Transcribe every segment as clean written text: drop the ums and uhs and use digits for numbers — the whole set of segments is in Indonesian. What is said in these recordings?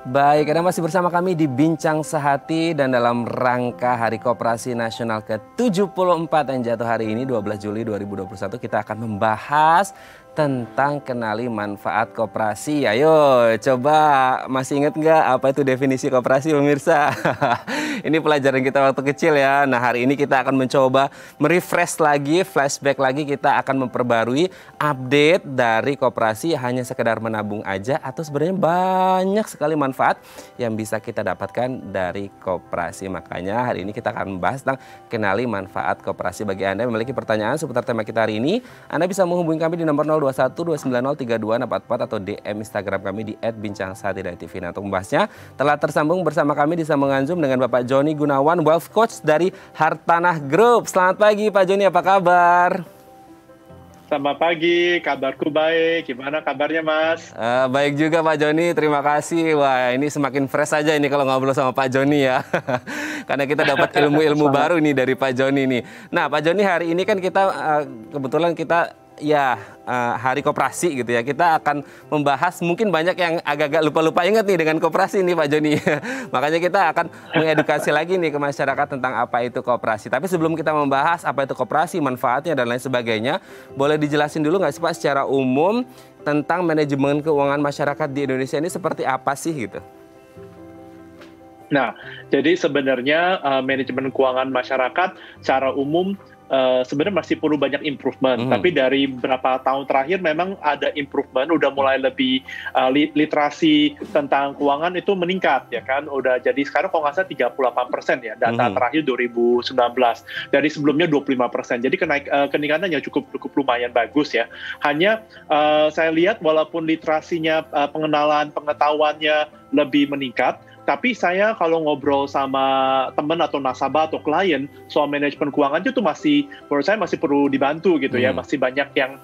Baik, Anda masih bersama kami di Bincang Sehati dan dalam rangka Hari Koperasi Nasional ke-74 yang jatuh hari ini 12 Juli 2021 kita akan membahas tentang kenali manfaat koperasi. Ayo coba masih ingat nggak apa itu definisi koperasi pemirsa? Ini pelajaran kita waktu kecil ya. Nah hari ini kita akan mencoba merefresh lagi, flashback lagi, kita akan memperbarui update dari koperasi hanya sekedar menabung aja atau sebenarnya banyak sekali manfaat yang bisa kita dapatkan dari koperasi. Makanya hari ini kita akan membahas tentang kenali manfaat koperasi. Bagi Anda yang memiliki pertanyaan seputar tema kita hari ini, Anda bisa menghubungi kami di nomor 0212903244 atau DM Instagram kami di @bincangsehati.tv. Nah, untuk membahasnya telah tersambung bersama kami di sambungan Zoom dengan Bapak Joni Gunawan, Wealth Coach dari Hartanah Group. Selamat pagi Pak Joni, apa kabar? Selamat pagi, kabarku baik. Gimana kabarnya Mas? Baik juga Pak Joni, terima kasih. Wah ini semakin fresh aja ini kalau ngobrol sama Pak Joni ya. Karena kita dapat ilmu-ilmu baru nih dari Pak Joni nih. Nah Pak Joni, hari ini kan kita kebetulan kita Hari Koperasi gitu ya. Kita akan membahas, mungkin banyak yang agak-agak lupa-lupa ingat nih dengan koperasi nih Pak Joni. Makanya kita akan mengedukasi lagi nih ke masyarakat tentang apa itu koperasi. Tapi sebelum kita membahas apa itu koperasi, manfaatnya dan lain sebagainya, boleh dijelasin dulu nggak sih Pak secara umum tentang manajemen keuangan masyarakat di Indonesia ini seperti apa sih gitu? Nah, jadi sebenarnya manajemen keuangan masyarakat secara umum sebenarnya masih perlu banyak improvement. Tapi dari beberapa tahun terakhir memang ada improvement, udah mulai lebih literasi tentang keuangan itu meningkat ya kan. Udah jadi sekarang kalau nggak salah 38% ya data terakhir 2019. Dari sebelumnya 25%. Jadi kenaikannya cukup lumayan bagus ya. Hanya saya lihat walaupun literasinya, pengenalan, pengetahuannya lebih meningkat, tapi saya kalau ngobrol sama teman atau nasabah atau klien soal manajemen keuangan itu masih, menurut saya masih perlu dibantu gitu ya. Masih banyak yang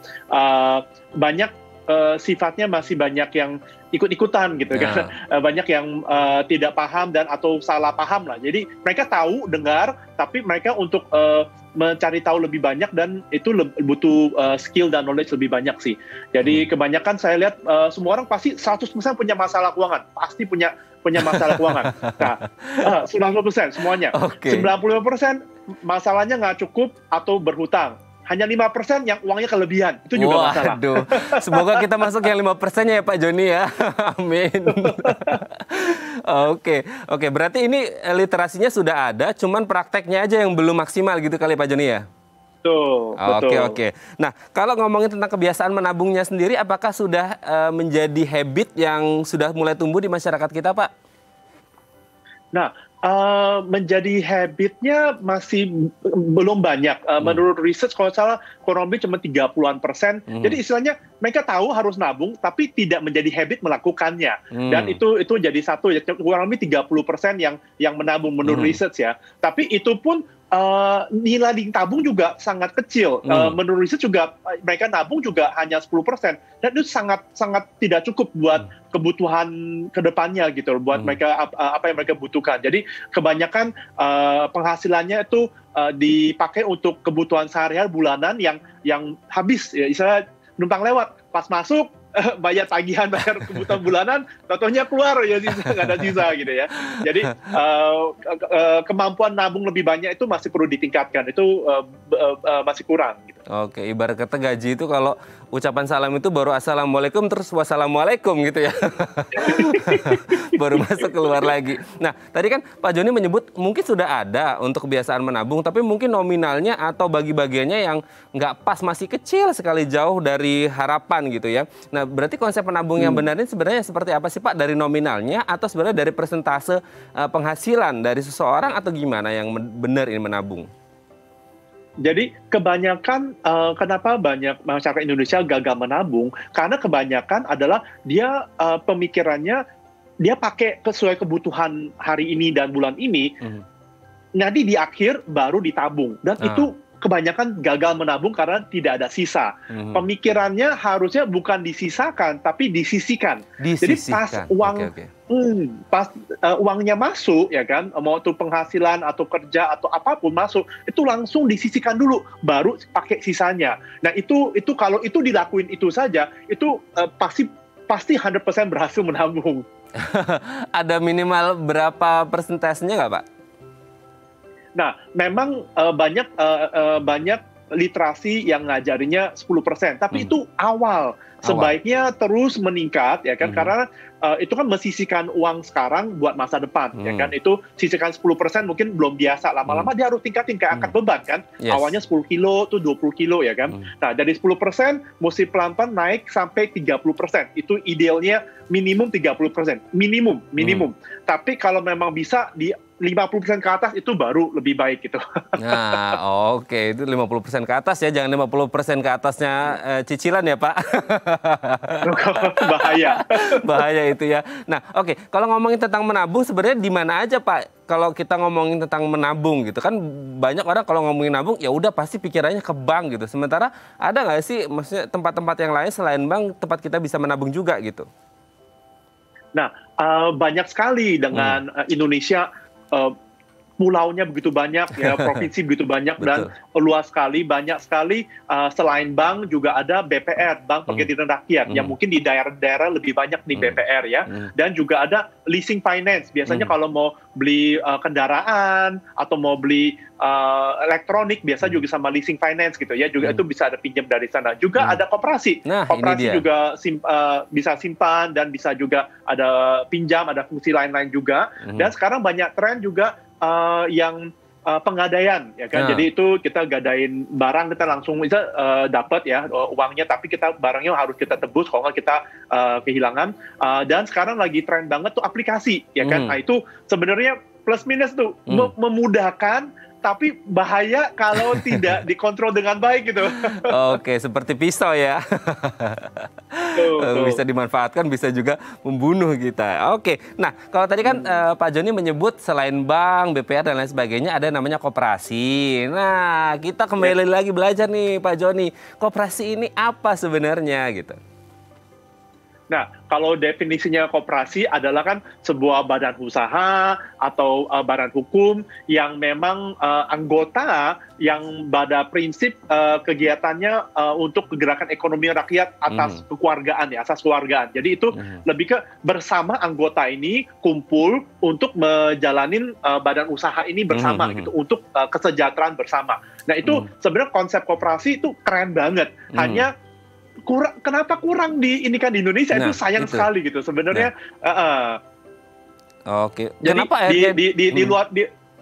sifatnya masih banyak yang ikut-ikutan gitu kan. Banyak yang tidak paham dan atau salah paham lah. Jadi mereka tahu, dengar, tapi mereka untuk mencari tahu lebih banyak dan itu butuh skill dan knowledge lebih banyak sih. Jadi kebanyakan saya lihat semua orang pasti 100% punya masalah keuangan. Pasti punya masalah keuangan. Nah, 90% semuanya. 95% masalahnya nggak cukup atau berhutang. Hanya 5% yang uangnya kelebihan. Itu juga masalah. Waduh, semoga kita masuk yang 5%-nya ya Pak Joni ya. Amin. Oke. Berarti ini literasinya sudah ada, cuman prakteknya aja yang belum maksimal gitu kali Pak Joni ya? Betul. Oke. Nah, kalau ngomongin tentang kebiasaan menabungnya sendiri, apakah sudah menjadi habit yang sudah mulai tumbuh di masyarakat kita, Pak? Nah, menjadi habitnya masih belum banyak. Menurut research kalau salah kurang lebih cuma 30-an%. Jadi istilahnya mereka tahu harus nabung tapi tidak menjadi habit melakukannya. Dan itu jadi satu ya, kurang lebih 30% yang menabung menurut research ya. Tapi itu pun nilai tabung juga sangat kecil. Menurut riset juga mereka nabung juga hanya 10%. Dan itu sangat tidak cukup buat kebutuhan kedepannya gitu, buat mereka apa yang mereka butuhkan. Jadi kebanyakan penghasilannya itu dipakai untuk kebutuhan sehari-hari bulanan yang habis ya, misalnya numpang lewat, pas masuk bayar tagihan, bayar kebutuhan bulanan, contohnya keluar ya nggak ada sisa gitu ya. Jadi kemampuan nabung lebih banyak itu masih perlu ditingkatkan, itu masih kurang gitu. Oke, ibarat kata gaji itu kalau ucapan salam itu baru assalamualaikum terus wassalamualaikum gitu ya. Baru masuk keluar lagi. Nah, tadi kan Pak Joni menyebut mungkin sudah ada untuk kebiasaan menabung, tapi mungkin nominalnya atau bagi-bagiannya yang nggak pas, masih kecil sekali, jauh dari harapan gitu ya. Nah, berarti konsep menabung yang benar ini sebenarnya seperti apa sih Pak? Dari nominalnya atau sebenarnya dari persentase penghasilan dari seseorang atau gimana yang benar ini menabung? Jadi kebanyakan kenapa banyak masyarakat Indonesia gagal menabung, karena kebanyakan adalah dia pemikirannya dia pakai sesuai kebutuhan hari ini dan bulan ini, nanti di akhir baru ditabung, dan itu kebanyakan gagal menabung karena tidak ada sisa. Pemikirannya harusnya bukan disisakan, tapi disisikan. Jadi pas uang pas uangnya masuk, ya kan, mau itu penghasilan atau kerja atau apapun masuk, itu langsung disisikan dulu, baru pakai sisanya. Nah itu kalau itu dilakuin itu saja, itu pasti 100% berhasil menabung. Ada minimal berapa persentasenya nggak, Pak? Nah, memang banyak literasi yang ngajarinya 10%, tapi itu awal. Sebaiknya terus meningkat, ya kan? Karena itu kan mesisihkan uang sekarang buat masa depan, ya kan? Itu sisihkan 10% mungkin belum biasa. Lama-lama dia harus tingkatin kayak angkat beban, kan? Awalnya 10 kilo tuh 20 kilo, ya kan? Nah, dari 10% mesti pelan-pelan naik sampai 30%. Itu idealnya minimum 30%. Minimum. Tapi kalau memang bisa di 50% ke atas itu baru lebih baik gitu. Nah, oke. Itu 50% ke atas ya, jangan 50% ke atasnya cicilan ya, Pak. Bahaya. Bahaya itu ya. Nah, oke. Kalau ngomongin tentang menabung sebenarnya di mana aja, Pak? Kalau kita ngomongin tentang menabung gitu kan, banyak orang kalau ngomongin nabung ya udah pasti pikirannya ke bank gitu. Sementara ada nggak sih maksudnya tempat-tempat yang lain selain bank tempat kita bisa menabung juga gitu? Nah, banyak sekali dengan Indonesia. Pulaunya begitu banyak, ya provinsi begitu banyak dan luas sekali, banyak sekali. Selain bank juga ada BPR, Bank Pegadaian Rakyat, yang mungkin di daerah-daerah lebih banyak di BPR ya. Dan juga ada leasing finance. Biasanya kalau mau beli kendaraan atau mau beli elektronik, biasa juga sama leasing finance gitu ya. Juga itu bisa ada pinjam dari sana. Juga ada koperasi. Nah, koperasi juga bisa simpan dan bisa juga ada pinjam, ada fungsi lain-lain juga. Dan sekarang banyak tren juga yang penggadaian, ya kan? Jadi itu kita gadain barang, kita langsung bisa dapat ya uangnya, tapi barangnya harus kita tebus kalau nggak kita kehilangan. Dan sekarang lagi tren banget tuh aplikasi, ya kan? Nah itu sebenarnya plus minus tuh memudahkan, tapi bahaya kalau tidak dikontrol dengan baik gitu. Oke, seperti pisau ya. Bisa dimanfaatkan, bisa juga membunuh kita. Oke, nah kalau tadi kan Pak Joni menyebut selain bank, BPR dan lain sebagainya ada namanya koperasi. Nah, kita kembali lagi belajar nih Pak Joni, koperasi ini apa sebenarnya gitu? Nah, kalau definisinya koperasi adalah kan sebuah badan usaha atau badan hukum yang memang anggota yang pada prinsip kegiatannya untuk gerakan ekonomi rakyat atas kekeluargaan ya, asas keluargaan. Jadi itu lebih ke bersama anggota ini kumpul untuk menjalanin badan usaha ini bersama gitu, untuk kesejahteraan bersama. Nah, itu sebenarnya konsep koperasi itu keren banget. Hanya kenapa kurang di Indonesia, itu sayang sekali gitu sebenarnya. Oke. Jadi kenapa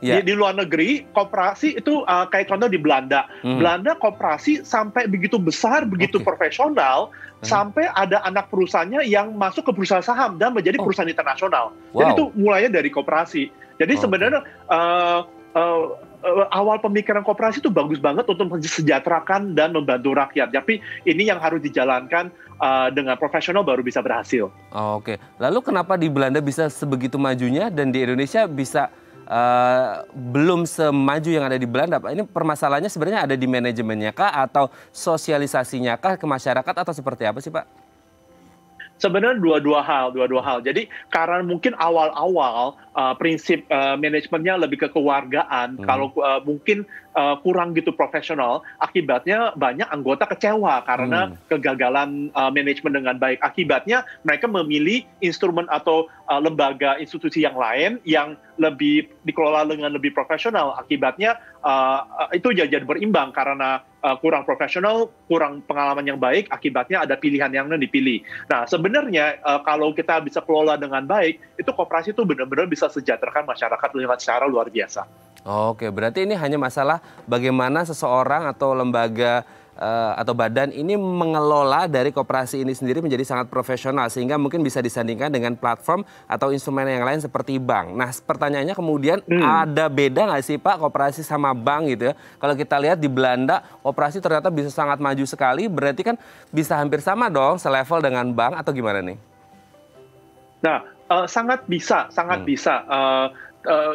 di luar negeri koperasi itu kayak contoh di Belanda. Belanda koperasi sampai begitu besar, begitu profesional, sampai ada anak perusahaannya yang masuk ke perusahaan saham dan menjadi perusahaan internasional. Jadi itu mulainya dari koperasi. Jadi sebenarnya awal pemikiran koperasi itu bagus banget untuk mensejahterakan dan membantu rakyat. Tapi ini yang harus dijalankan dengan profesional baru bisa berhasil. Oke, lalu kenapa di Belanda bisa sebegitu majunya dan di Indonesia bisa belum semaju yang ada di Belanda, Pak? Ini permasalahannya sebenarnya ada di manajemennya kah atau sosialisasinya kah ke masyarakat atau seperti apa sih, Pak? Sebenarnya dua-dua hal. Jadi karena mungkin awal-awal prinsip manajemennya lebih ke kewargaan, kalau mungkin kurang gitu profesional, akibatnya banyak anggota kecewa karena kegagalan manajemen dengan baik. Akibatnya mereka memilih instrumen atau lembaga institusi yang lain yang lebih dikelola dengan lebih profesional. Akibatnya itu jadi berimbang karena kurang profesional, kurang pengalaman yang baik, akibatnya ada pilihan yang dipilih. Nah, sebenarnya kalau kita bisa kelola dengan baik, itu koperasi itu benar-benar bisa sejahterakan masyarakat dengan secara luar biasa. Oke, berarti ini hanya masalah bagaimana seseorang atau lembaga atau badan ini mengelola dari koperasi ini sendiri menjadi sangat profesional sehingga mungkin bisa disandingkan dengan platform atau instrumen yang lain seperti bank. Nah, pertanyaannya kemudian ada beda nggak sih Pak koperasi sama bank gitu ya? Kalau kita lihat di Belanda koperasi ternyata bisa sangat maju sekali, berarti kan bisa hampir sama dong selevel dengan bank atau gimana nih? Nah, sangat bisa.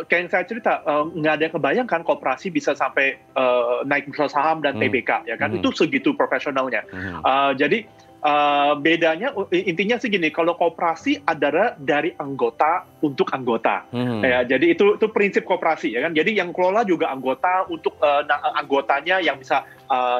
Kayak yang saya cerita, nggak ada yang kebayangkan koperasi bisa sampai naik bursa saham dan TBK, ya kan? Itu segitu profesionalnya. Jadi bedanya intinya sih gini, kalau koperasi adalah dari anggota untuk anggota. Ya, jadi itu prinsip koperasi, ya kan? Jadi yang kelola juga anggota untuk anggotanya yang bisa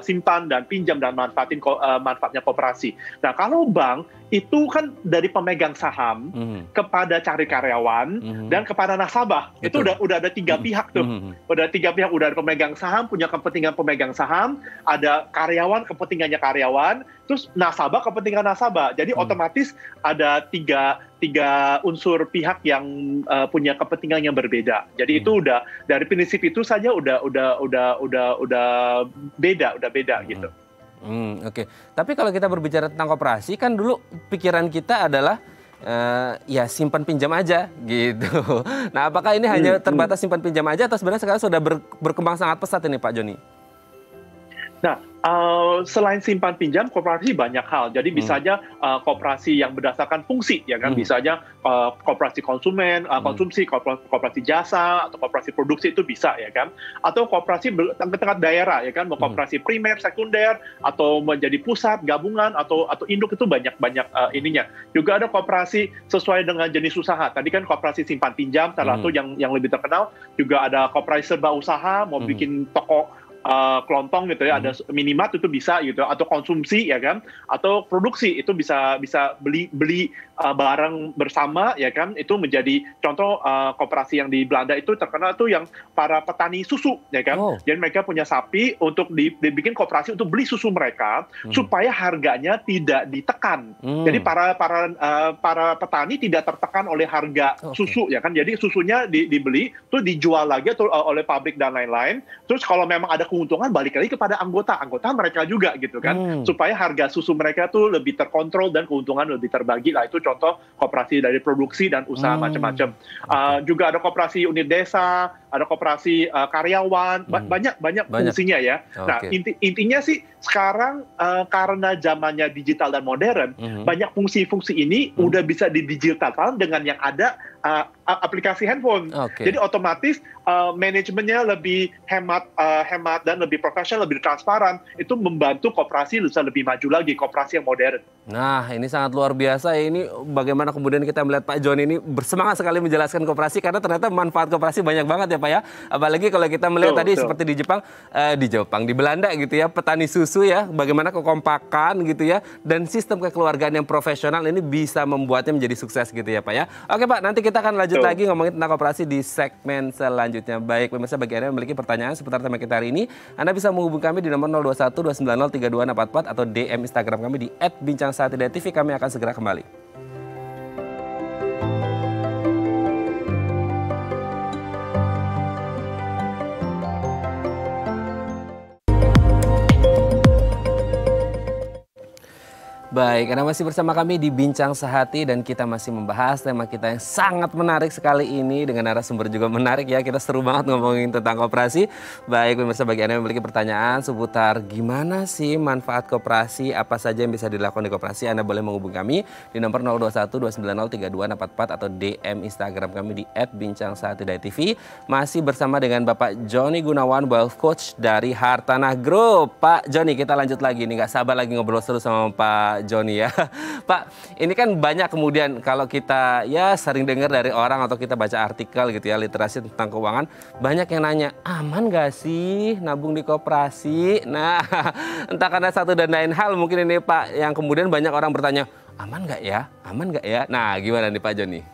simpan dan pinjam dan manfaatnya koperasi. Nah, kalau bank itu kan dari pemegang saham kepada cari karyawan dan kepada nasabah. Betul. Itu udah ada 3 pihak tuh. Udah 3 pihak, udah ada pemegang saham, punya kepentingan pemegang saham, ada karyawan, kepentingannya karyawan, terus nasabah, kepentingan nasabah. Jadi otomatis ada tiga unsur pihak yang punya kepentingan yang berbeda. Jadi itu udah dari prinsip itu saja udah beda gitu. Oke. Tapi kalau kita berbicara tentang koperasi, kan dulu pikiran kita adalah ya simpan pinjam aja gitu. Nah, apakah ini hanya terbatas simpan pinjam aja atau sebenarnya sekarang sudah berkembang sangat pesat ini Pak Joni? Nah, selain simpan pinjam, koperasi banyak hal. Jadi misalnya koperasi yang berdasarkan fungsi, ya kan? Misalnya koperasi konsumen, konsumsi, koperasi jasa, atau koperasi produksi itu bisa, ya kan? Atau koperasi tingkat daerah, ya kan? Koperasi primer, sekunder, atau menjadi pusat, gabungan, atau induk itu banyak ininya. Juga ada koperasi sesuai dengan jenis usaha. Tadi kan koperasi simpan pinjam, salah satu yang lebih terkenal. Juga ada koperasi serba usaha, mau bikin toko kelontong gitu ya, ada minimart itu bisa gitu, atau konsumsi ya kan, atau produksi itu bisa beli barang bersama ya kan, itu menjadi contoh koperasi yang di Belanda itu terkenal tuh yang para petani susu ya kan. Jadi mereka punya sapi untuk dibikin koperasi untuk beli susu mereka supaya harganya tidak ditekan. Jadi para petani tidak tertekan oleh harga susu ya kan. Jadi susunya dibeli terus dijual lagi atau oleh pabrik dan lain-lain. Terus kalau memang ada keuntungan balik lagi kepada anggota mereka juga gitu kan, supaya harga susu mereka tuh lebih terkontrol dan keuntungan lebih terbagi lah. Itu contoh koperasi dari produksi dan usaha macam-macam. Juga ada koperasi unit desa, ada koperasi karyawan, banyak fungsinya ya. Nah, intinya sih sekarang karena zamannya digital dan modern, banyak fungsi-fungsi ini udah bisa didigitalkan dengan yang ada aplikasi handphone. Jadi otomatis manajemennya lebih hemat dan lebih profesional, lebih transparan. Itu membantu koperasi bisa lebih maju lagi, koperasi yang modern. Nah, ini sangat luar biasa. Ini bagaimana kemudian kita melihat Pak Joni ini bersemangat sekali menjelaskan koperasi, karena ternyata manfaat koperasi banyak banget ya Pak ya. Apalagi kalau kita melihat tadi seperti di Belanda gitu ya, petani susu ya, bagaimana kekompakan gitu ya, dan sistem kekeluargaan yang profesional ini bisa membuatnya menjadi sukses gitu ya Pak ya. Oke Pak, nanti kita akan lanjut lagi ngomongin tentang koperasi di segmen selanjutnya. Baik, pemirsa, bagi Anda yang memiliki pertanyaan seputar tema kita hari ini, Anda bisa menghubungi kami di nomor 021 290 3244 atau DM Instagram kami di @bincangsahatidayatv. Kami akan segera kembali. Baik, Anda masih bersama kami di Bincang Sehati dan kita masih membahas tema kita yang sangat menarik sekali ini dengan narasumber juga menarik ya. Kita seru banget ngomongin tentang koperasi. Baik, pemirsa, bagi Anda yang memiliki pertanyaan seputar gimana sih manfaat koperasi, apa saja yang bisa dilakukan di koperasi, Anda boleh menghubungi kami di nomor 021 290 3244 atau DM Instagram kami di @bincangsahatidayatv. Masih bersama dengan Bapak Joni Gunawan, Wealth Coach dari Hartanah Group. Pak Joni, kita lanjut lagi nih, nggak sabar lagi ngobrol seru sama Pak Joni ya. Pak, ini kan banyak kemudian kalau kita ya sering dengar dari orang atau kita baca artikel gitu ya, literasi tentang keuangan, banyak yang nanya, aman gak sih nabung di koperasi? Nah, entah karena satu dan lain hal mungkin ini Pak, yang kemudian banyak orang bertanya, aman gak ya? Aman gak ya? Nah, gimana nih Pak Joni?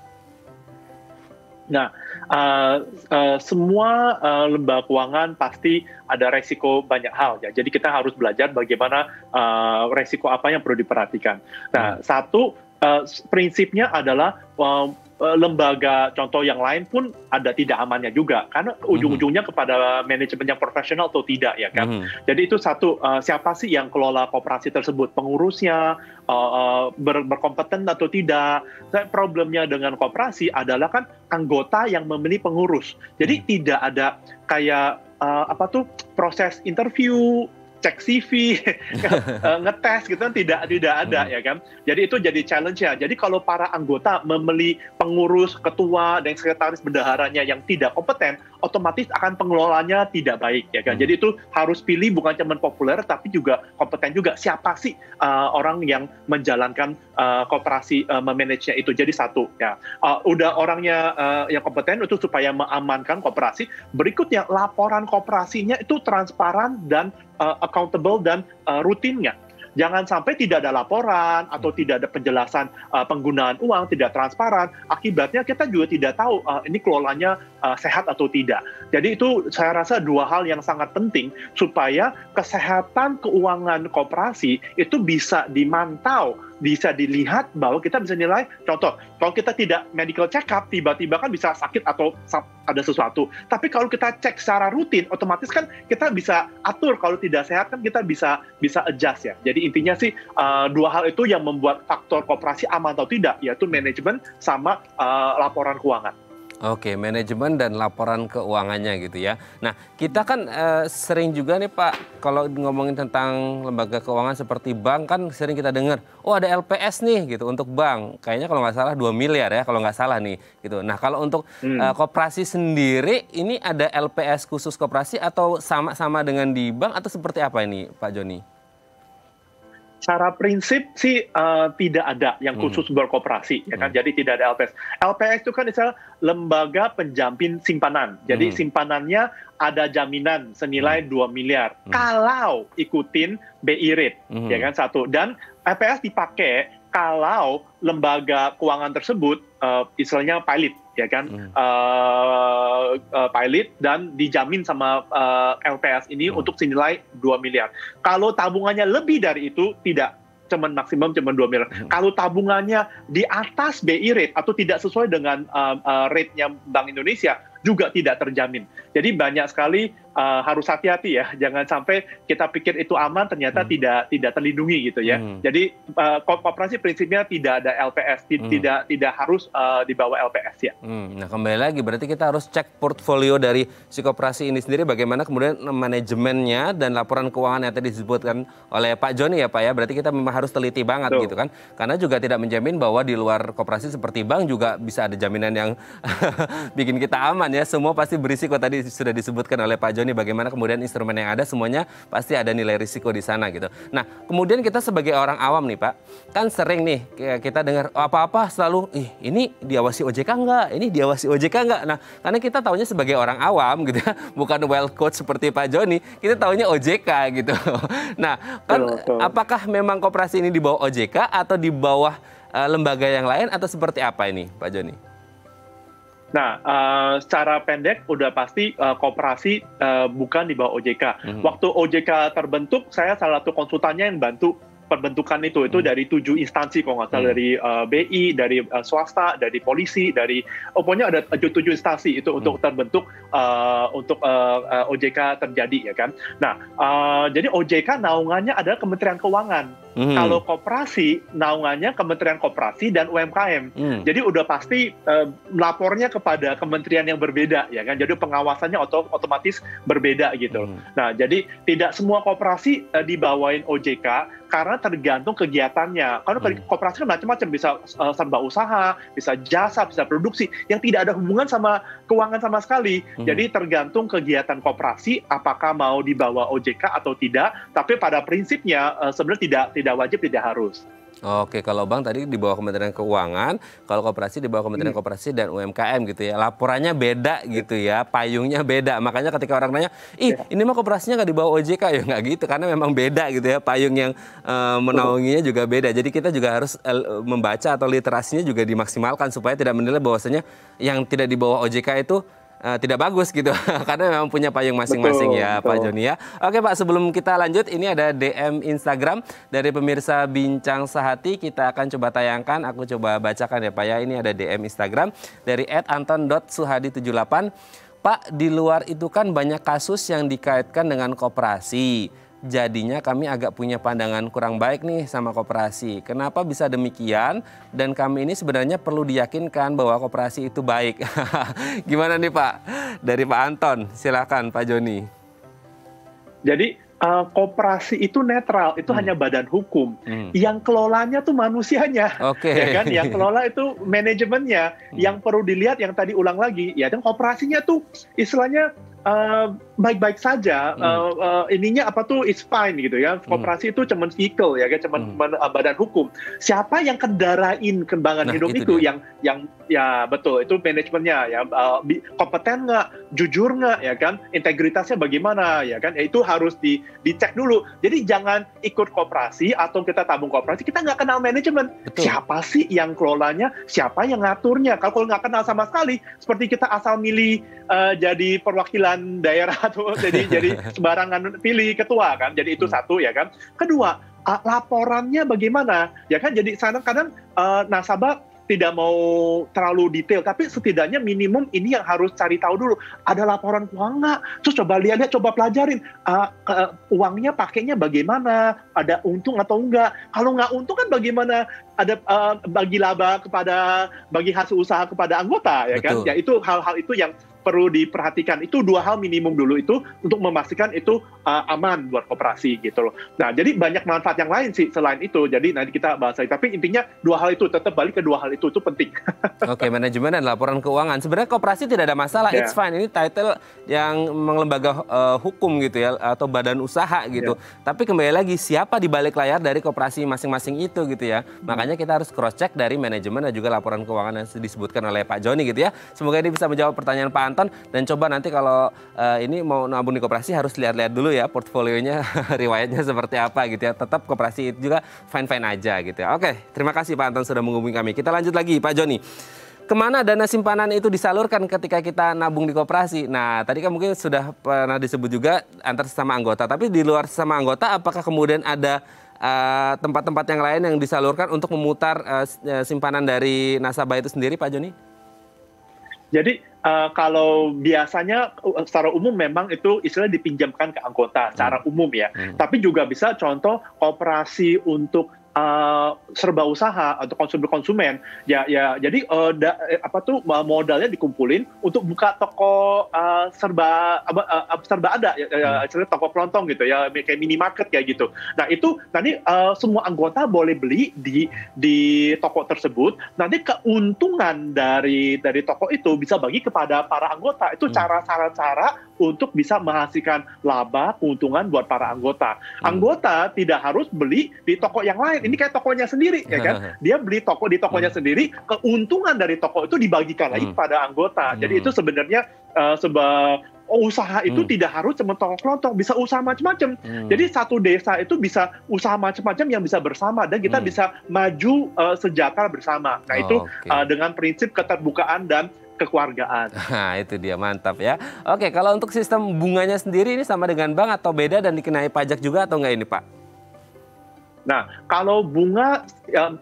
Nah, semua lembaga keuangan pasti ada resiko banyak hal ya. Jadi kita harus belajar bagaimana resiko apa yang perlu diperhatikan. Nah, satu prinsipnya adalah lembaga contoh yang lain pun ada tidak amannya juga, karena ujung-ujungnya kepada manajemen yang profesional atau tidak ya kan. Jadi itu satu, siapa sih yang kelola koperasi tersebut, pengurusnya berkompeten atau tidak. Problemnya dengan koperasi adalah kan anggota yang memilih pengurus. Jadi tidak ada kayak proses interview, cek CV, ngetes gitu kan tidak ada ya kan. Jadi itu jadi challenge ya. Jadi kalau para anggota memilih pengurus, ketua dan sekretaris bendaharanya yang tidak kompeten, otomatis akan pengelolanya tidak baik, ya kan. Jadi itu harus pilih bukan cuma populer, tapi juga kompeten juga. Siapa sih orang yang menjalankan koperasi, memanage-nya itu. Jadi satu, ya. Udah orangnya yang kompeten itu supaya mengamankan koperasi. Berikutnya, laporan koperasinya itu transparan dan accountable dan rutinnya. Jangan sampai tidak ada laporan atau tidak ada penjelasan penggunaan uang, tidak transparan. Akibatnya kita juga tidak tahu ini kelolanya sehat atau tidak. Jadi itu saya rasa dua hal yang sangat penting supaya kesehatan keuangan koperasi itu bisa dimantau, bisa dilihat bahwa kita bisa nilai. Contoh, kalau kita tidak medical check up, tiba-tiba kan bisa sakit atau ada sesuatu. Tapi kalau kita cek secara rutin, otomatis kan kita bisa atur. Kalau tidak sehat kan kita bisa adjust ya. Jadi intinya sih dua hal itu yang membuat faktor koperasi aman atau tidak, yaitu manajemen sama laporan keuangan. Oke, manajemen dan laporan keuangannya gitu ya. Nah, kita kan sering juga nih Pak, kalau ngomongin tentang lembaga keuangan seperti bank kan sering kita dengar, oh ada LPS nih gitu untuk bank. Kayaknya kalau nggak salah 2 miliar ya, kalau nggak salah nih gitu. Nah, kalau untuk koperasi sendiri, ini ada LPS khusus koperasi atau sama-sama dengan di bank atau seperti apa ini Pak Joni? Secara prinsip sih tidak ada yang khusus berkoperasi, ya kan? Jadi tidak ada LPS. LPS itu kan misalnya lembaga penjamin simpanan. Jadi simpanannya ada jaminan senilai 2 miliar. Kalau ikutin BI rate, ya kan satu. Dan LPS dipakai kalau lembaga keuangan tersebut istilahnya pilot, ya kan, pilot dan dijamin sama LPS ini untuk senilai 2 miliar. Kalau tabungannya lebih dari itu, tidak, cuman maksimum cuma 2 miliar. Kalau tabungannya di atas BI rate atau tidak sesuai dengan rate-nya Bank Indonesia, juga tidak terjamin. Jadi banyak sekali harus hati-hati ya, jangan sampai kita pikir itu aman ternyata tidak terlindungi gitu ya. Jadi koperasi prinsipnya tidak ada LPS, tidak harus di bawah LPS ya. Nah kembali lagi berarti kita harus cek portfolio dari si koperasi ini sendiri bagaimana kemudian manajemennya dan laporan keuangan yang tadi disebutkan oleh Pak Joni ya Pak ya. Berarti kita memang harus teliti banget gitu kan, karena juga tidak menjamin bahwa di luar koperasi seperti bank juga bisa ada jaminan yang bikin kita aman ya. Semua pasti berisiko, tadi sudah disebutkan oleh Pak Joni bagaimana kemudian instrumen yang ada semuanya pasti ada nilai risiko di sana gitu. Nah kemudian kita sebagai orang awam nih Pak, kan sering nih kita dengar apa-apa selalu ini diawasi OJK enggak, ini diawasi OJK enggak. Nah karena kita taunya sebagai orang awam gitu ya, bukan well coach seperti Pak Joni, kita taunya OJK gitu. Nah kan apakah memang koperasi ini di bawah OJK atau di bawah lembaga yang lain atau seperti apa ini Pak Joni? Nah, secara pendek udah pasti koperasi bukan di bawah OJK. Waktu OJK terbentuk, saya salah satu konsultannya yang bantu perbentukan itu dari 7 instansi kalau nggak salah, dari BI, dari swasta, dari polisi, dari pokoknya ada 7 instansi itu untuk terbentuk untuk OJK terjadi ya kan. Nah, jadi OJK naungannya adalah Kementerian Keuangan. Kalau koperasi naungannya Kementerian Koperasi dan UMKM. Jadi udah pasti melapornya kepada kementerian yang berbeda ya kan. Jadi pengawasannya otomatis berbeda gitu. Nah, jadi tidak semua koperasi dibawain OJK karena tergantung kegiatannya. Karena koperasi kan macam-macam, bisa serba usaha, bisa jasa, bisa produksi yang tidak ada hubungan sama keuangan sama sekali. Jadi tergantung kegiatan koperasi apakah mau dibawa OJK atau tidak. Tapi pada prinsipnya sebenarnya tidak wajib, tidak harus. Oke, kalau bank tadi di bawah Kementerian Keuangan, kalau koperasi di bawah Kementerian Koperasi dan UMKM gitu ya. Laporannya beda gitu ya, payungnya beda. Makanya ketika orang nanya, ini mah koperasinya nggak di bawah OJK ya, nggak gitu. Karena memang beda gitu ya, payung yang menaunginya juga beda. Jadi kita juga harus membaca atau literasinya juga dimaksimalkan supaya tidak menilai bahwasanya yang tidak di bawah OJK itu tidak bagus gitu, karena memang punya payung masing-masing ya Pak Joni ya. Oke Pak, sebelum kita lanjut, ini ada DM Instagram dari pemirsa Bincang Sehati, kita akan coba tayangkan, aku coba bacakan ya Pak ya. Ini ada DM Instagram dari @anton.suhadi78. Pak, di luar itu kan banyak kasus yang dikaitkan dengan koperasi. Jadinya kami agak punya pandangan kurang baik nih sama koperasi. Kenapa bisa demikian? Dan kami ini sebenarnya perlu diyakinkan bahwa koperasi itu baik. Gimana nih Pak? Dari Pak Anton, silakan Pak Joni. Jadi koperasi itu netral, itu hanya badan hukum. Yang kelolanya tuh manusianya, ya kan? Yang kelola itu manajemennya. Yang perlu dilihat, yang tadi ulang lagi, ya dan koperasinya tuh istilahnya baik-baik saja, ininya apa tuh it's fine gitu ya. Koperasi itu cuman vehicle ya kan, cuman badan hukum. Siapa yang kendarain kembangan hidup itu yang ya betul itu manajemennya ya, kompeten nggak, jujur nggak ya kan, integritasnya bagaimana ya kan, itu harus dicek dulu. Jadi jangan ikut koperasi atau kita tabung koperasi, kita nggak kenal manajemen. Siapa sih yang kelolanya, siapa yang ngaturnya. Kalau nggak kenal sama sekali, seperti kita asal milih jadi perwakilan daerah atau jadi sembarangan pilih ketua kan. Jadi itu satu ya kan. Kedua, laporannya bagaimana ya kan. Jadi kadang nasabah tidak mau terlalu detail, tapi setidaknya minimum ini yang harus cari tahu dulu. Ada laporan keuangan nggak? Terus coba lihat, coba pelajarin uangnya pakainya bagaimana, ada untung atau enggak. Kalau nggak untung kan bagaimana ada bagi laba bagi hasil usaha kepada anggota ya kan? Ya itu hal-hal itu yang perlu diperhatikan. Itu 2 hal minimum dulu itu untuk memastikan itu aman buat koperasi gitu loh. Nah, jadi banyak manfaat yang lain sih selain itu. Jadi nanti kita bahas lagi. Tapi intinya 2 hal itu, tetap balik ke 2 hal itu penting. Oke, manajemen dan laporan keuangan. Sebenarnya koperasi tidak ada masalah, it's fine. Ini title yang lembaga hukum gitu ya, atau badan usaha gitu. Tapi kembali lagi, siapa di balik layar dari koperasi masing-masing itu gitu ya. Makanya kita harus cross check dari manajemen dan juga laporan keuangan yang disebutkan oleh Pak Joni gitu ya. Semoga ini bisa menjawab pertanyaan Pak Anton. Dan coba nanti kalau ini mau nabung di koperasi harus lihat-lihat dulu ya portfolionya, riwayatnya seperti apa gitu ya. Tetap koperasi itu juga fine-fine aja gitu ya. Oke, terima kasih Pak Anton sudah menghubungi kami. Kita lanjut lagi Pak Joni. Kemana dana simpanan itu disalurkan ketika kita nabung di koperasi? Nah, tadi kan mungkin sudah pernah disebut juga antar sesama anggota. Tapi di luar sesama anggota, apakah kemudian ada tempat-tempat yang lain yang disalurkan untuk memutar simpanan dari nasabah itu sendiri, Pak Joni? Jadi kalau biasanya secara umum memang itu istilah dipinjamkan ke anggota secara umum ya. Tapi juga bisa contoh koperasi untuk serba usaha atau konsumen ya jadi modalnya dikumpulin untuk buka toko serba ada toko kelontong gitu ya, kayak minimarket kayak gitu. Nah itu nanti semua anggota boleh beli di toko tersebut. Nanti keuntungan dari toko itu bisa bagi kepada para anggota. Itu cara untuk bisa menghasilkan laba, keuntungan buat para anggota. Anggota tidak harus beli di toko yang lain. Ini kayak tokonya sendiri, ya kan? Dia beli di tokonya sendiri, keuntungan dari toko itu dibagikan lagi kepada anggota. Jadi itu sebenarnya sebuah usaha itu tidak harus cuma toko kelontong, bisa usaha macam-macam. Jadi satu desa itu bisa usaha macam-macam yang bisa bersama dan kita bisa maju sejahtera bersama. Nah itu dengan prinsip keterbukaan dan kekeluargaan. Nah itu dia, mantap ya. Oke, kalau untuk sistem bunganya sendiri ini sama dengan bank atau beda dan dikenai pajak juga atau enggak ini Pak? Nah, kalau bunga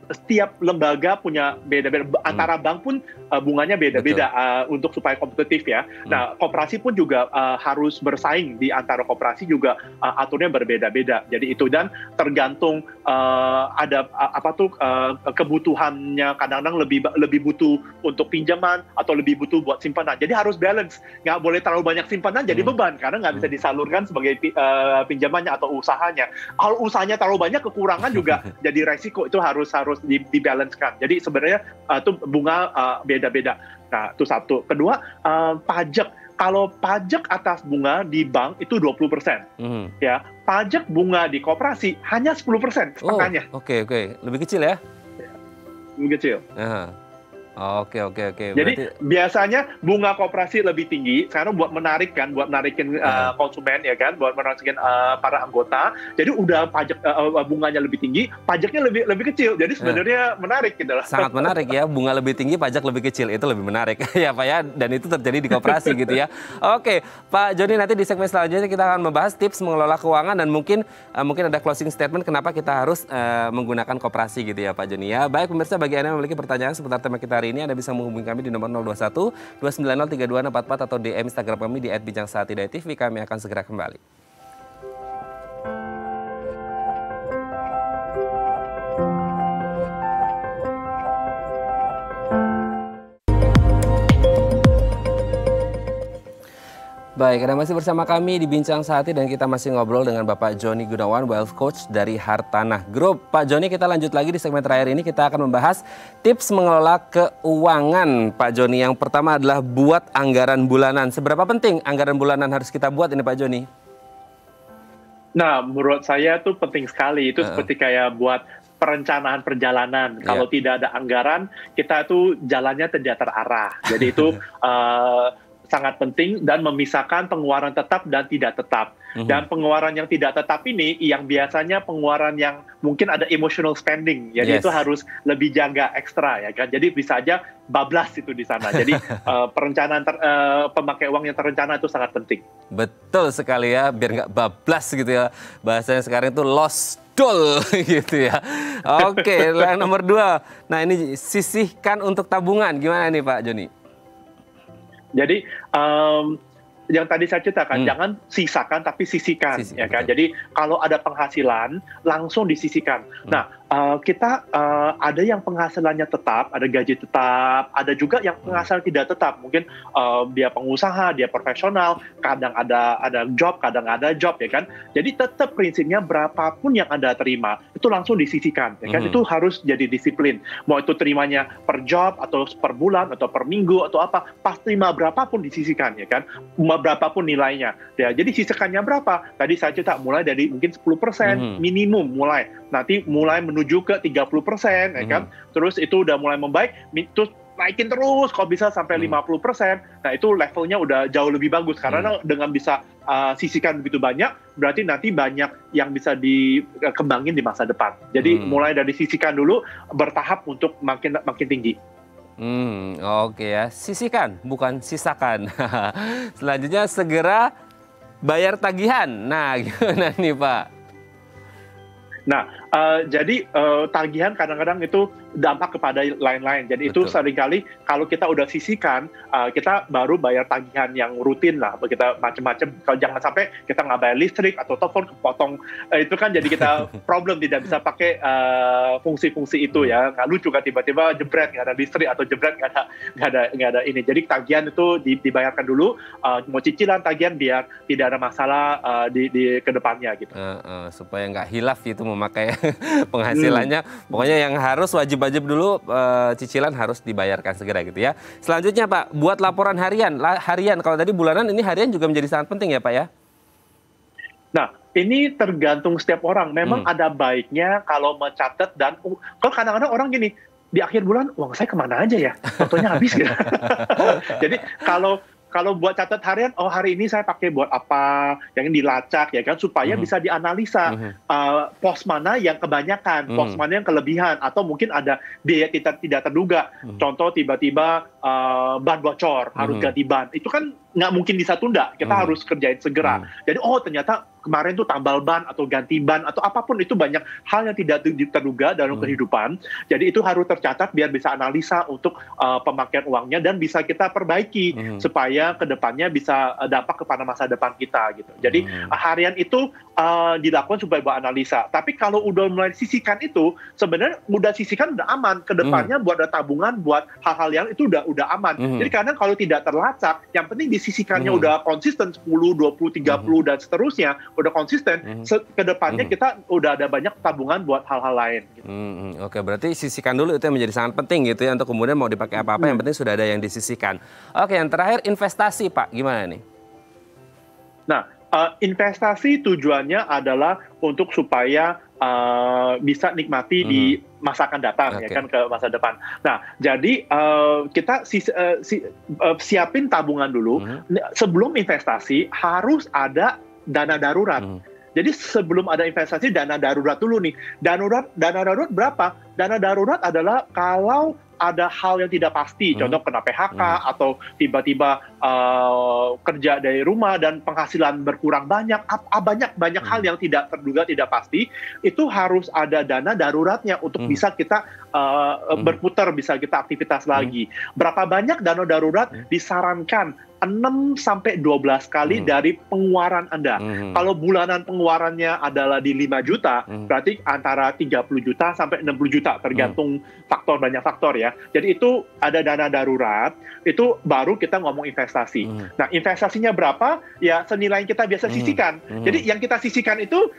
setiap lembaga punya beda-beda. Antara bank pun bunganya beda-beda untuk supaya kompetitif ya. Nah, koperasi pun juga harus bersaing di antara koperasi juga aturnya berbeda-beda. Jadi itu dan tergantung ada kebutuhannya. Kadang-kadang lebih butuh untuk pinjaman atau lebih butuh buat simpanan. Jadi harus balance. Nggak boleh terlalu banyak simpanan jadi beban karena nggak bisa disalurkan sebagai pinjamannya atau usahanya. Kalau usahanya terlalu banyak kekurangan juga jadi resiko. Itu harus dibalancekan. Jadi sebenarnya itu bunga beda-beda. Nah, itu satu. Kedua, pajak. Kalau pajak atas bunga di bank itu 20%. Ya, pajak bunga di koperasi hanya 10%, setengahnya. Oke. Lebih kecil ya? Lebih kecil. Oke. Jadi biasanya bunga koperasi lebih tinggi karena buat menarikin konsumen ya kan, buat menarikin para anggota. Jadi udah pajak bunganya lebih tinggi, pajaknya lebih kecil. Jadi sebenarnya menarik gitu lah. Sangat menarik ya, bunga lebih tinggi, pajak lebih kecil, itu lebih menarik ya Pak ya. Dan itu terjadi di koperasi gitu ya. Oke, Pak Joni, nanti di segmen selanjutnya kita akan membahas tips mengelola keuangan dan mungkin ada closing statement kenapa kita harus menggunakan koperasi gitu ya Pak Joni ya. Baik pemirsa, bagi Anda yang memiliki pertanyaan seputar tema kita hari ini, Anda bisa menghubungi kami di nomor 021 290 3244 atau DM Instagram kami di @bincangsahatidaytv. Kami akan segera kembali. Baik, Anda masih bersama kami di Bincang Sehati dan kita masih ngobrol dengan Bapak Joni Gunawan, Wealth Coach dari Hartanah Group. Pak Joni, kita lanjut lagi di segmen terakhir ini. Kita akan membahas tips mengelola keuangan. Pak Joni, yang pertama adalah buat anggaran bulanan. Seberapa penting anggaran bulanan harus kita buat ini Pak Joni? Nah, menurut saya itu penting sekali. Itu seperti kayak buat perencanaan perjalanan. Kalau tidak ada anggaran, kita tuh jalannya tidak terarah. Jadi itu sangat penting dan memisahkan pengeluaran tetap dan tidak tetap. Dan pengeluaran yang tidak tetap ini yang biasanya pengeluaran yang mungkin ada emotional spending. Jadi itu harus lebih jaga ekstra ya kan. Jadi bisa aja bablas itu di sana. Jadi perencanaan pemakai uang yang terencana itu sangat penting. Betul sekali ya, biar nggak bablas gitu ya. Bahasanya sekarang itu lost doll gitu ya. Oke, yang nomor 2. Nah, ini sisihkan untuk tabungan. Gimana nih Pak Joni? Jadi yang tadi saya ceritakan, jangan sisakan tapi sisihkan, ya kan. Jadi kalau ada penghasilan langsung disisihkan. Nah, kita ada yang penghasilannya tetap, ada gaji tetap, ada juga yang penghasilan tidak tetap. Mungkin dia pengusaha, dia profesional, kadang ada job, kadang ada job, ya kan. Jadi tetap prinsipnya berapapun yang Anda terima itu langsung disisihkan, ya kan. Itu harus jadi disiplin. Mau itu terimanya per job atau per bulan atau per minggu atau apa, pas terima berapapun disisihkan, ya kan. Berapapun nilainya. Ya, jadi sisihkannya berapa? Tadi saya cerita mulai dari mungkin 10% minimum mulai. Nanti mulai menuju ke 30%, ya kan. Terus itu udah mulai membaik, terus naikin terus kalau bisa sampai 50%. Nah, itu levelnya udah jauh lebih bagus karena dengan bisa sisihkan begitu banyak, berarti nanti banyak yang bisa dikembangin di masa depan. Jadi mulai dari sisihkan dulu, bertahap untuk makin tinggi. Oke ya, sisihkan bukan sisakan. Selanjutnya segera bayar tagihan. Nah, gimana nih Pak? Nah, jadi tagihan kadang-kadang itu dampak kepada lain-lain. Jadi itu seringkali kalau kita udah sisihkan, kita baru bayar tagihan yang rutin lah. Kita macam-macam. Kalau jangan sampai kita nggak bayar listrik atau telepon kepotong. Itu kan jadi kita problem, tidak bisa pakai fungsi-fungsi itu ya. Nggak lucu kan tiba-tiba jebret nggak ada listrik atau jebret nggak ada ini. Jadi tagihan itu dibayarkan dulu. Mau cicilan tagihan biar tidak ada masalah di kedepannya gitu. Supaya nggak hilaf itu memakai penghasilannya. Pokoknya yang harus wajib dulu cicilan harus dibayarkan segera gitu ya. Selanjutnya Pak, buat laporan harian. Kalau tadi bulanan, ini harian juga menjadi sangat penting ya Pak ya? Nah, ini tergantung setiap orang. Memang ada baiknya kalau mencatat dan kalau kadang-kadang orang gini, di akhir bulan uang saya kemana aja ya? Fotonya habis gitu. Jadi kalau buat catat harian, oh hari ini saya pakai buat apa, yang dilacak ya kan, supaya bisa dianalisa pos mana yang kebanyakan, pos mana yang kelebihan, atau mungkin ada biaya tidak terduga. Contoh tiba-tiba ban bocor, harus ganti ban. Itu kan nggak mungkin bisa tunda, kita harus kerjain segera. Jadi oh ternyata kemarin tuh tambal ban atau ganti ban atau apapun, itu banyak hal yang tidak terduga dalam kehidupan. Jadi itu harus tercatat biar bisa analisa untuk pemakaian uangnya dan bisa kita perbaiki supaya kedepannya bisa dampak kepada masa depan kita gitu. Jadi harian itu dilakukan supaya buat analisa. Tapi kalau udah mulai sisihkan itu sebenarnya udah sisihkan udah aman. Kedepannya buat ada tabungan buat hal-hal yang itu udah aman. Jadi kadang kalau tidak terlacak, yang penting disisihkannya udah konsisten 10, 20, 30 dan seterusnya. Udah konsisten, kedepannya kita udah ada banyak tabungan buat hal-hal lain. Gitu. Oke, berarti sisihkan dulu itu yang menjadi sangat penting gitu ya, untuk kemudian mau dipakai apa-apa, yang penting sudah ada yang disisihkan. Oke, yang terakhir investasi Pak, gimana nih? Nah, investasi tujuannya adalah untuk supaya bisa nikmati di masa akan datang, ya kan, ke masa depan. Nah, jadi kita siapin tabungan dulu. Sebelum investasi harus ada dana darurat. Jadi sebelum ada investasi, dana darurat dulu nih. Dana darurat berapa? Dana darurat adalah kalau ada hal yang tidak pasti, contoh kena PHK atau tiba-tiba kerja dari rumah dan penghasilan berkurang banyak hal yang tidak terduga, tidak pasti, itu harus ada dana daruratnya untuk bisa kita berputar, bisa kita aktivitas lagi. Berapa banyak dana darurat disarankan 6-12 kali dari pengeluaran Anda. Kalau bulanan pengeluarannya adalah di 5 juta, berarti antara 30 juta sampai 60 juta, tergantung banyak faktor ya. Jadi itu ada dana darurat, itu baru kita ngomong investasi. Nah, investasinya berapa? Ya senilai yang kita biasa sisihkan. Jadi yang kita sisihkan itu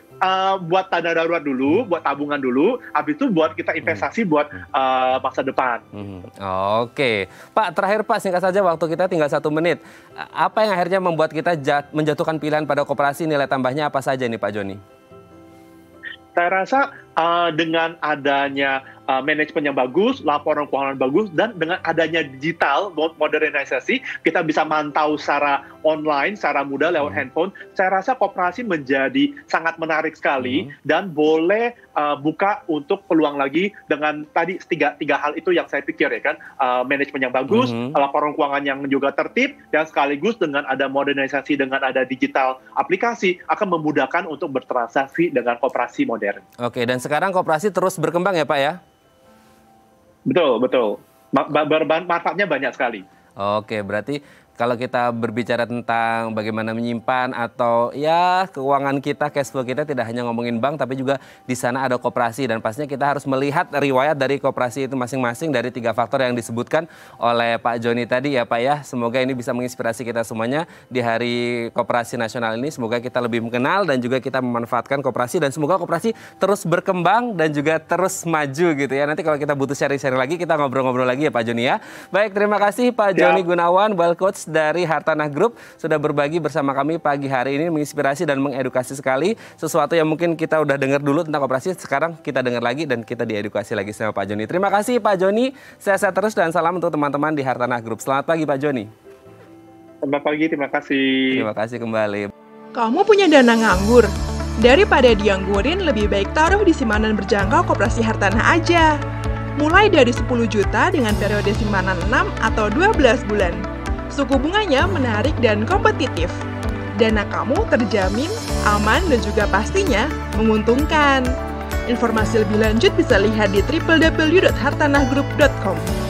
buat dana darurat dulu, buat tabungan dulu, habis itu buat kita investasi buat masa depan. Oke, Pak, terakhir Pak, singkat saja, waktu kita tinggal 1 menit. Apa yang akhirnya membuat kita menjatuhkan pilihan pada koperasi, nilai tambahnya apa saja nih Pak Joni? Saya rasa dengan adanya manajemen yang bagus, laporan keuangan bagus, dan dengan adanya digital, modernisasi, kita bisa mantau secara online, secara mudah lewat handphone. Saya rasa koperasi menjadi sangat menarik sekali dan boleh buka untuk peluang lagi dengan tadi tiga hal itu yang saya pikir ya kan, manajemen yang bagus, laporan keuangan yang juga tertib, dan sekaligus dengan ada modernisasi, dengan ada digital aplikasi akan memudahkan untuk bertransaksi dengan koperasi modern. Oke, dan sekarang koperasi terus berkembang ya Pak ya? Betul. Manfaatnya banyak sekali. Oke, berarti kalau kita berbicara tentang bagaimana menyimpan atau ya keuangan kita, cash flow kita, tidak hanya ngomongin bank, tapi juga di sana ada koperasi. Dan pastinya kita harus melihat riwayat dari koperasi itu masing-masing dari 3 faktor yang disebutkan oleh Pak Joni tadi ya Pak ya. Semoga ini bisa menginspirasi kita semuanya di Hari Koperasi Nasional ini. Semoga kita lebih mengenal dan juga kita memanfaatkan koperasi. Dan semoga koperasi terus berkembang dan juga terus maju gitu ya. Nanti kalau kita butuh sharing-sharing lagi, kita ngobrol-ngobrol lagi ya Pak Joni ya. Baik, terima kasih Pak Joni Gunawan, Wealth Coach dari Hartanah Group, sudah berbagi bersama kami pagi hari ini, menginspirasi dan mengedukasi sekali. Sesuatu yang mungkin kita udah dengar dulu tentang koperasi, sekarang kita dengar lagi dan kita diedukasi lagi sama Pak Joni. Terima kasih Pak Joni, sehat-sehat terus dan salam untuk teman-teman di Hartanah Group. Selamat pagi Pak Joni. Selamat pagi, terima kasih. Terima kasih kembali. Kamu punya dana nganggur? Daripada dianggurin, lebih baik taruh di simpanan berjangkau Koperasi Hartanah aja. Mulai dari 10 juta dengan periode simpanan 6 atau 12 bulan. Suku bunganya menarik dan kompetitif. Dana kamu terjamin, aman, dan juga pastinya menguntungkan. Informasi lebih lanjut bisa lihat di www.hartanahgroup.com.